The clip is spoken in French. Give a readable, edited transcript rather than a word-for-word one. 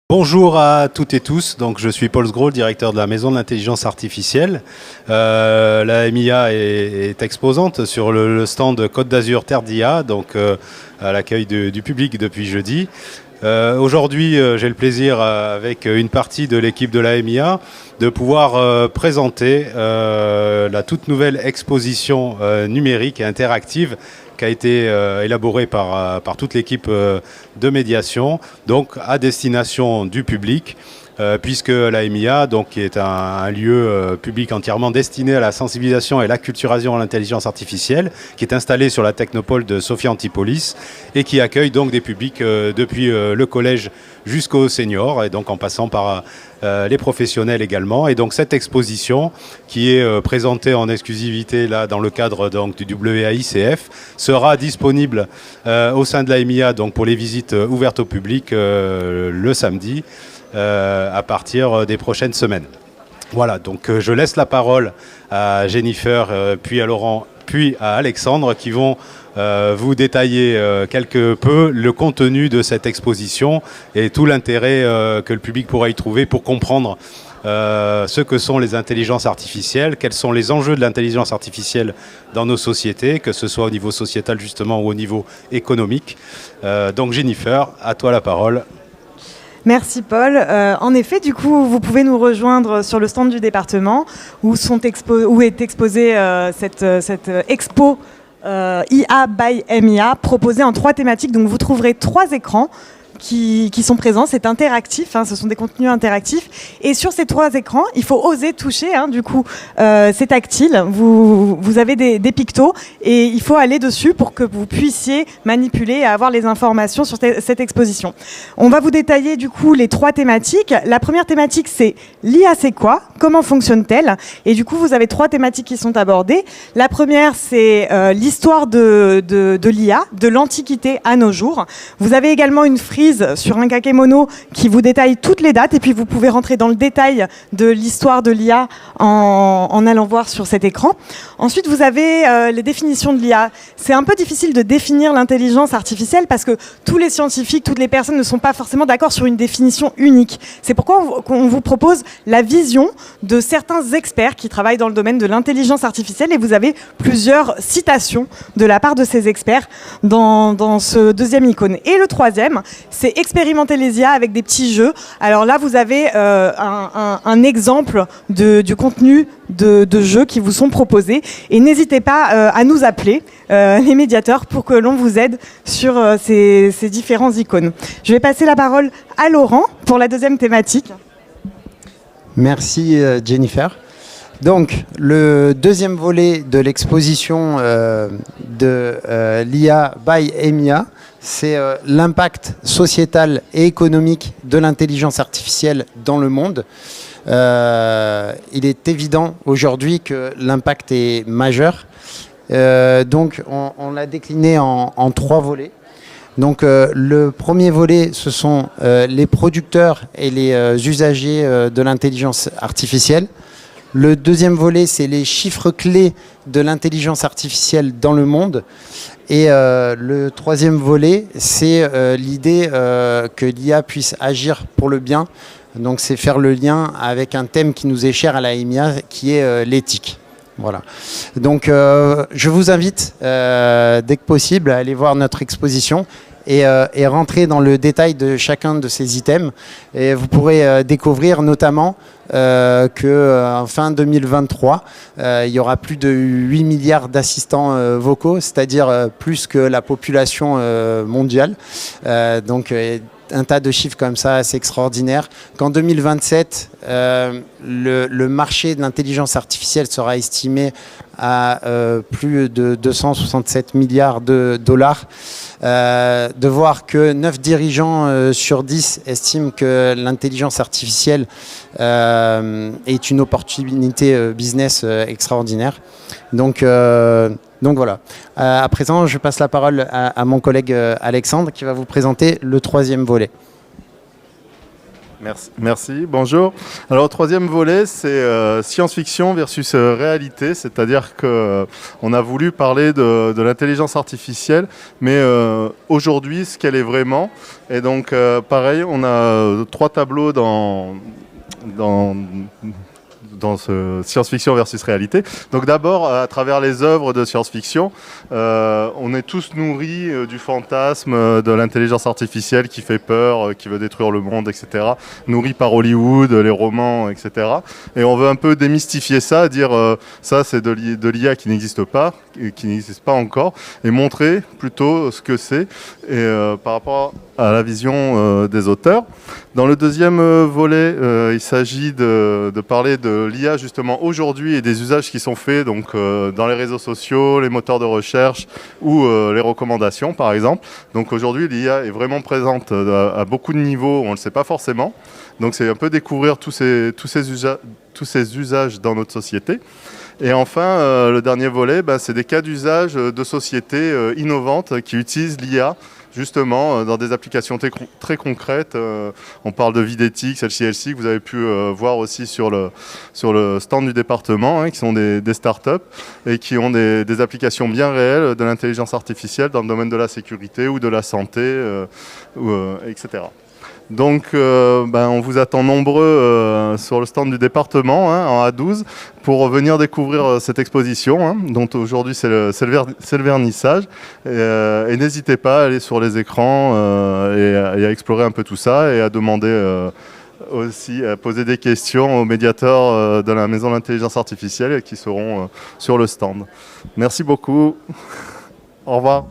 Bonjour à toutes et tous, donc je suis Paul Sgro, directeur de la Maison de l'Intelligence Artificielle. La MIA est exposante sur le stand Côte d'Azur Terre d'IA, donc à l'accueil du public depuis jeudi. Aujourd'hui, j'ai le plaisir, avec une partie de l'équipe de la MIA, de pouvoir présenter la toute nouvelle exposition numérique et interactive qui a été élaborée par toute l'équipe de médiation, donc à destination du public, puisque la MIA, donc, qui est un lieu public entièrement destiné à la sensibilisation et l'acculturation à l'intelligence artificielle, qui est installé sur la technopole de Sophia Antipolis et qui accueille donc des publics depuis le collège jusqu'aux seniors, et donc en passant par les professionnels également. Et donc cette exposition, qui est présentée en exclusivité là dans le cadre donc du WAICF, sera disponible au sein de la MIA, donc pour les visites ouvertes au public le samedi à partir des prochaines semaines. Voilà, donc je laisse la parole à Jennifer, puis à Laurent, puis à Alexandre, qui vont vous détailler quelque peu le contenu de cette exposition et tout l'intérêt que le public pourra y trouver pour comprendre ce que sont les intelligences artificielles, quels sont les enjeux de l'intelligence artificielle dans nos sociétés, que ce soit au niveau sociétal justement ou au niveau économique. Donc Jennifer, à toi la parole. Merci Paul. En effet, du coup, vous pouvez nous rejoindre sur le stand du département où est exposée cette expo IA by MIA, proposée en 3 thématiques. Donc vous trouverez 3 écrans qui sont présents. C'est interactif, ce sont des contenus interactifs. Et sur ces 3 écrans, il faut oser toucher, du coup, c'est tactile. Vous avez des pictos et il faut aller dessus pour que vous puissiez manipuler et avoir les informations sur cette exposition. On va vous détailler du coup les 3 thématiques. La première thématique, c'est l'IA, c'est quoi? Comment fonctionne-t-elle? Et du coup, vous avez 3 thématiques qui sont abordées. La première, c'est l'histoire de l'IA, de l'Antiquité à nos jours. Vous avez également une frise sur un kakémono qui vous détaille toutes les dates, et puis vous pouvez rentrer dans le détail de l'histoire de l'IA en allant voir sur cet écran. Ensuite, vous avez les définitions de l'IA. C'est un peu difficile de définir l'intelligence artificielle parce que tous les scientifiques, toutes les personnes ne sont pas forcément d'accord sur une définition unique. C'est pourquoi on vous propose la vision de certains experts qui travaillent dans le domaine de l'intelligence artificielle, et vous avez plusieurs citations de la part de ces experts dans ce deuxième icône. Et le troisième, c'est expérimenter les IA avec des petits jeux. Alors là, vous avez un exemple du contenu de jeux qui vous sont proposés. Et n'hésitez pas à nous appeler, les médiateurs, pour que l'on vous aide sur ces différents icônes. Je vais passer la parole à Laurent pour la deuxième thématique. Merci Jennifer. Donc, le deuxième volet de l'exposition de l'IA by MIA, c'est l'impact sociétal et économique de l'intelligence artificielle dans le monde. Il est évident aujourd'hui que l'impact est majeur. Donc, on l'a décliné en 3 volets. Donc, le premier volet, ce sont les producteurs et les usagers de l'intelligence artificielle. Le deuxième volet, c'est les chiffres clés de l'intelligence artificielle dans le monde. Et le troisième volet, c'est l'idée que l'IA puisse agir pour le bien. Donc c'est faire le lien avec un thème qui nous est cher à la MIA, qui est l'éthique. Voilà. Donc je vous invite, dès que possible, à aller voir notre exposition et rentrer dans le détail de chacun de ces items. Et vous pourrez découvrir notamment qu'en fin 2023, il y aura plus de 8 milliards d'assistants vocaux, c'est-à-dire plus que la population mondiale. Donc un tas de chiffres comme ça assez extraordinaires. Qu'en 2027, le marché de l'intelligence artificielle sera estimé à plus de 267 milliards de dollars. De voir que 9 dirigeants sur 10 estiment que l'intelligence artificielle est une opportunité business extraordinaire. Donc voilà. À présent, je passe la parole à mon collègue Alexandre qui va vous présenter le troisième volet. Merci, bonjour. Alors, troisième volet, c'est science-fiction versus réalité, c'est-à-dire qu'on a voulu parler de l'intelligence artificielle, mais aujourd'hui, ce qu'elle est vraiment. Et donc, pareil, on a 3 tableaux dans ce science-fiction versus réalité. Donc d'abord, à travers les œuvres de science-fiction, on est tous nourris du fantasme de l'intelligence artificielle qui fait peur, qui veut détruire le monde, etc. Nourris par Hollywood, les romans, etc. Et on veut un peu démystifier ça, dire ça c'est de l'IA qui n'existe pas, qui n'existe pas encore, et montrer plutôt ce que c'est par rapport à la vision des auteurs. Dans le deuxième volet, il s'agit de parler de l'IA justement aujourd'hui et des usages qui sont faits donc, dans les réseaux sociaux, les moteurs de recherche ou les recommandations par exemple. Donc aujourd'hui l'IA est vraiment présente à beaucoup de niveaux, on ne le sait pas forcément. Donc c'est un peu découvrir tous ces usages dans notre société. Et enfin, le dernier volet, c'est des cas d'usage de sociétés innovantes qui utilisent l'IA justement dans des applications très concrètes. On parle de Videtix, LCLC, que vous avez pu voir aussi sur le stand du département, qui sont des startups et qui ont des applications bien réelles de l'intelligence artificielle dans le domaine de la sécurité ou de la santé, etc. Donc on vous attend nombreux sur le stand du département en A12 pour venir découvrir cette exposition dont aujourd'hui c'est le vernissage et n'hésitez pas à aller sur les écrans et à explorer un peu tout ça et à demander aussi à poser des questions aux médiateurs de la Maison de l'Intelligence Artificielle qui seront sur le stand. Merci beaucoup. Au revoir.